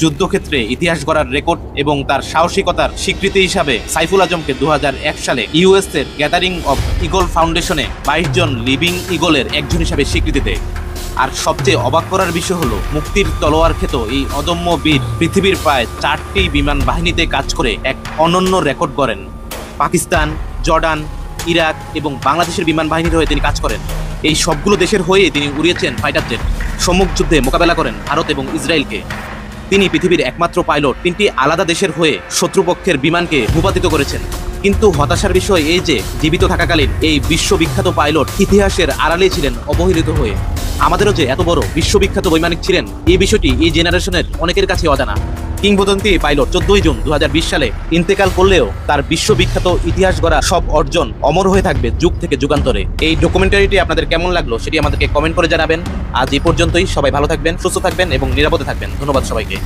যুদ্ধক্ষেত্রে ইতিহাস গড়ার রেকর্ড এবং তার সাহসিকতার স্বীকৃতি হিসাবে সাইফুল আজমকে 2001 সালে ইউএস এর গ্যাদারিং অব ইগল ফাউন্ডেশনে 22 জন লিভিং ইগলের একজন হিসাবে স্বীকৃতি দেয়। আর সবচেয়ে অবাক করার বিষয় হলো মুক্তির তলোয়ার খ্যাত এই অদম্য বীর পৃথিবীর প্রায় 4টি বিমান বাহিনীতে কাজ করে এক অনন্য রেকর্ড গড়েন। পাকিস্তান, জর্ডান, ইরাক এবং বাংলাদেশের বিমান বাহিনীর হয়ে তিনি কাজ করেন। এই সবগুলো দেশের হয়ে তিনি উড়িয়েছেন ফাইটার জেট। সম্মুখ যুদ্ধে মোকাবেলা করেন ভারত এবং ইসরায়েলকে। তিনি পৃথিবীর একমাত্র পাইলট 3টি আলাদা দেশের হয়ে শত্রুপক্ষের বিমানকে ভূপাতিত করেছেন। কিন্তু হতাশার বিষয় এই যে জীবিত থাকাকালীন এই বিশ্ববিখ্যাত পাইলট ইতিহাসের আড়ালে ছিলেন অবহেলিত হয়ে। আমাদেরও যে এত বড় বিশ্ববিখ্যাত বৈমানিক ছিলেন এই বিষয়টি এই জেনারেশনের অনেকের কাছে অজানা। কিংবদন্তি পাইলট 14 জুন 2020 সালে ইন্তেকাল করলেও তার বিশ্ববিখ্যাত ইতিহাস গড়া সব অর্জন অমর হয়ে থাকবে যুগ থেকে যুগান্তরে। এই ডকুমেন্টারিটি আপনাদের কেমন লাগলো সেটি আমাদেরকে কমেন্ট করে জানাবেন। আজ এই পর্যন্তই। সবাই ভালো থাকবেন, সুস্থ থাকবেন এবং নিরাপদে থাকবেন। ধন্যবাদ সবাইকে।